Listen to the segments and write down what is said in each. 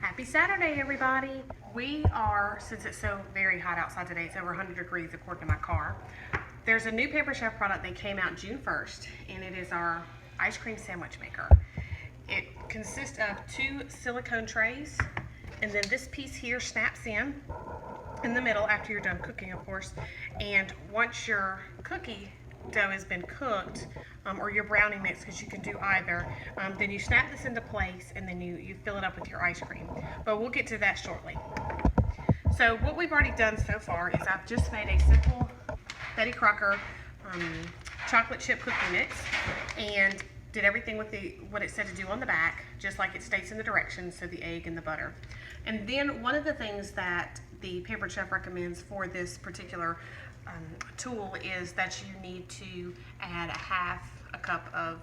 Happy Saturday, everybody. We are, since it's so very hot outside today, it's over 100 degrees according to my car. There's a new Pampered Chef product that came out June 1st, and it is our ice cream sandwich maker. It consists of 2 silicone trays, and then this piece here snaps in the middle after you're done cooking, of course. And once your cookie dough has been cooked, or your brownie mix, because you can do either, then you snap this into place and then you fill it up with your ice cream. But we'll get to that shortly. So what we've already done so far is I've just made a simple Betty Crocker chocolate chip cookie mix and did everything with what it said to do on the back, just like it states in the directions, so the egg and the butter. And then one of the things that the Pampered Chef recommends for this particular tool is that you need to add a cup of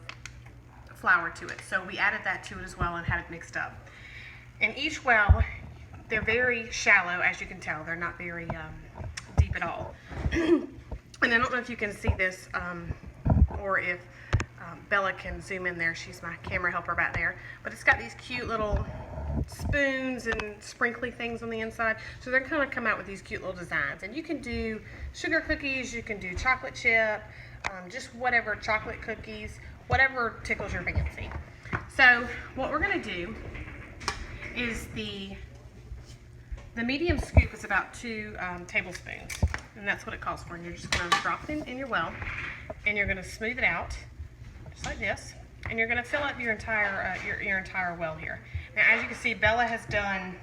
flour to it. So we added that to it as well and had it mixed up. And each well, they're very shallow, as you can tell. They're not very deep at all. And I don't know if you can see this or if Bella can zoom in there. She's my camera helper back there. But it's got these cute little spoons and sprinkly things on the inside, so they're going to come out with these cute little designs. And you can do sugar cookies, you can do chocolate chip, just whatever, chocolate cookies, whatever tickles your fancy. So what we're going to do is the medium scoop is about 2 tablespoons, and that's what it calls for. And you're just going to drop it in your well, and you're going to smooth it out just like this, and you're going to fill up your entire well here. Now, as you can see, Bella has done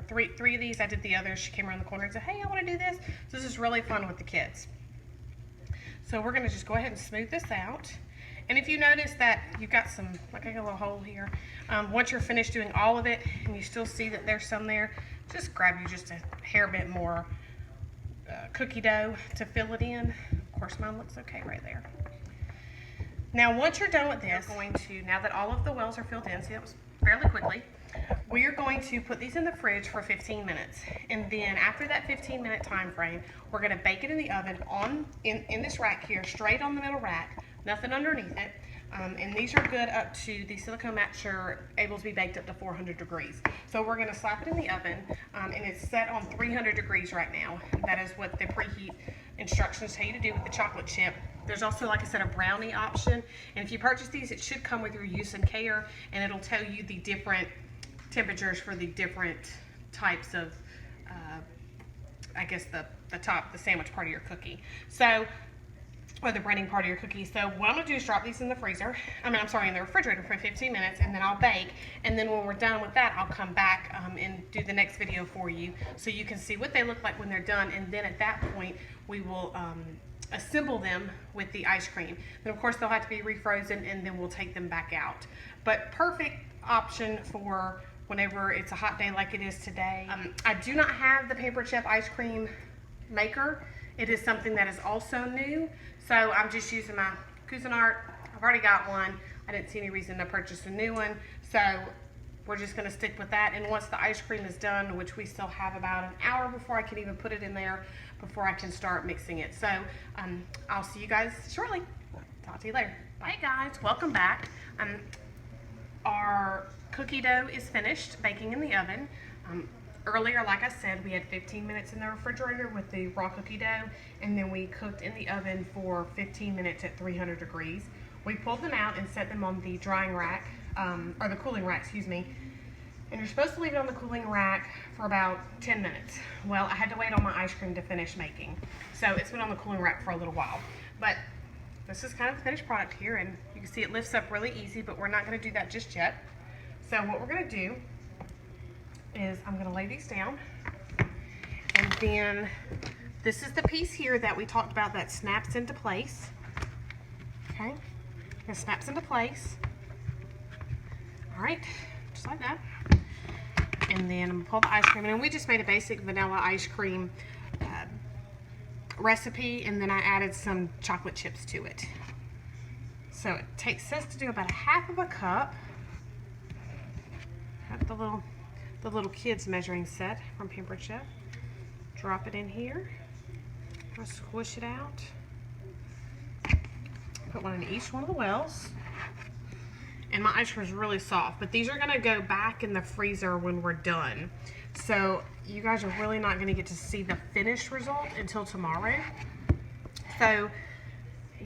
three of these. I did the others. She came around the corner and said, "Hey, I want to do this." So this is really fun with the kids. So we're going to just go ahead and smooth this out. And if you notice that you've got some, like I got a little hole here, once you're finished doing all of it and you still see that there's some there, just grab you just a hair bit more cookie dough to fill it in. Of course, mine looks okay right there. Now, once you're done with this, we're going to, now that all of the wells are filled in, see that was fairly quickly, we are going to put these in the fridge for 15 minutes. And then after that 15-minute time frame, we're going to bake it in the oven in this rack here, straight on the middle rack, nothing underneath it. And these are good up to, the silicone mats are able to be baked up to 400 degrees. So we're going to slap it in the oven, and it's set on 300 degrees right now. That is what the preheat instructions tell you to do with the chocolate chip. There's also, like I said, a brownie option. And if you purchase these, it should come with your use and care, and it'll tell you the different temperatures for the different types of, I guess the sandwich part of your cookie. So, or the breading part of your cookie. So what I'm gonna do is drop these in the freezer. in the refrigerator for 15 minutes, and then I'll bake. And then when we're done with that, I'll come back and do the next video for you, so you can see what they look like when they're done. And then at that point, we will assemble them with the ice cream. Then of course they'll have to be refrozen, and then we'll take them back out. But perfect option for whenever it's a hot day like it is today. I do not have the Pampered Chef ice cream maker. It is something that is also new, so I'm just using my Cuisinart. I've already got one. I didn't see any reason to purchase a new one, so we're just going to stick with that. And once the ice cream is done, which we still have about an hour before I can even put it in there, before I can start mixing it. So I'll see you guys shortly. Talk to you later. Bye guys, welcome back. Our cookie dough is finished baking in the oven. Earlier, like I said, we had 15 minutes in the refrigerator with the raw cookie dough, and then we cooked in the oven for 15 minutes at 300 degrees. We pulled them out and set them on the drying rack, or the cooling rack, excuse me. And you're supposed to leave it on the cooling rack for about 10 minutes. Well, I had to wait on my ice cream to finish making, so it's been on the cooling rack for a little while. But this is kind of the finished product here, and you can see it lifts up really easy, but we're not going to do that just yet. So what we're going to do is I'm going to lay these down, and then this is the piece here that we talked about that snaps into place. Okay, it snaps into place. All right, just like that. And then I'm going to pull the ice cream, and we just made a basic vanilla ice cream recipe, and then I added some chocolate chips to it. So it says to do about a half of a cup. Got the little kids measuring set from Pampered Chef. Drop it in here. I'll squish it out. Put one in each one of the wells. and my ice cream is really soft. But these are gonna go back in the freezer when we're done. So you guys are really not gonna get to see the finished result until tomorrow. So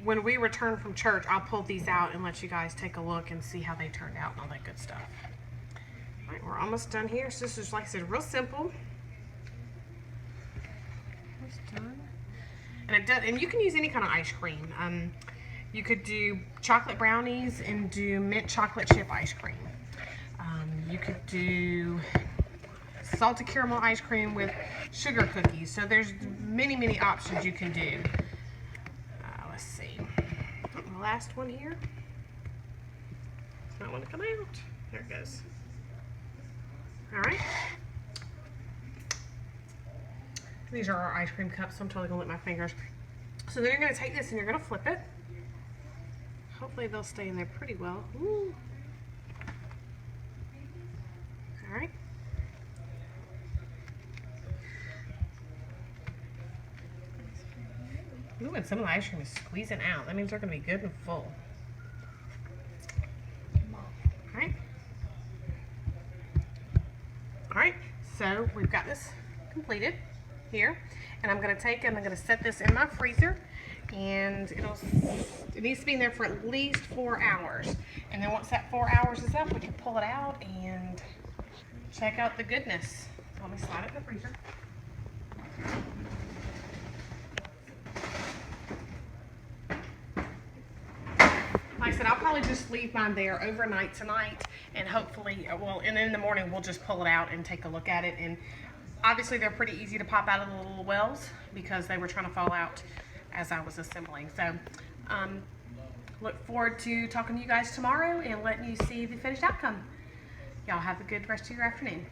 when we return from church, I'll pull these out and let you guys take a look and see how they turned out and all that good stuff. All right, we're almost done here. So this is, like I said, real simple. Almost done. And you can use any kind of ice cream. You could do chocolate brownies and do mint chocolate chip ice cream. You could do salted caramel ice cream with sugar cookies. So there's many, many options you can do. Let's see. The last one here. It's not want to come out. There it goes. All right. These are our ice cream cups, so I'm totally gonna lick my fingers. So then you're gonna take this and you're gonna flip it. Hopefully they'll stay in there pretty well. Ooh. All right. Ooh, and some of the ice cream is squeezing out. That means they're gonna be good and full. All right. All right, so we've got this completed here, and I'm gonna set this in my freezer, and it needs to be in there for at least 4 hours. And then once that 4 hours is up, we can pull it out and check out the goodness. Let me slide it in the freezer. Like I said, I'll probably just leave mine there overnight tonight, and hopefully, and then in the morning we'll just pull it out and take a look at it. And obviously they're pretty easy to pop out of the little wells because they were trying to fall out as I was assembling. So look forward to talking to you guys tomorrow and letting you see the finished outcome. Y'all have a good rest of your afternoon.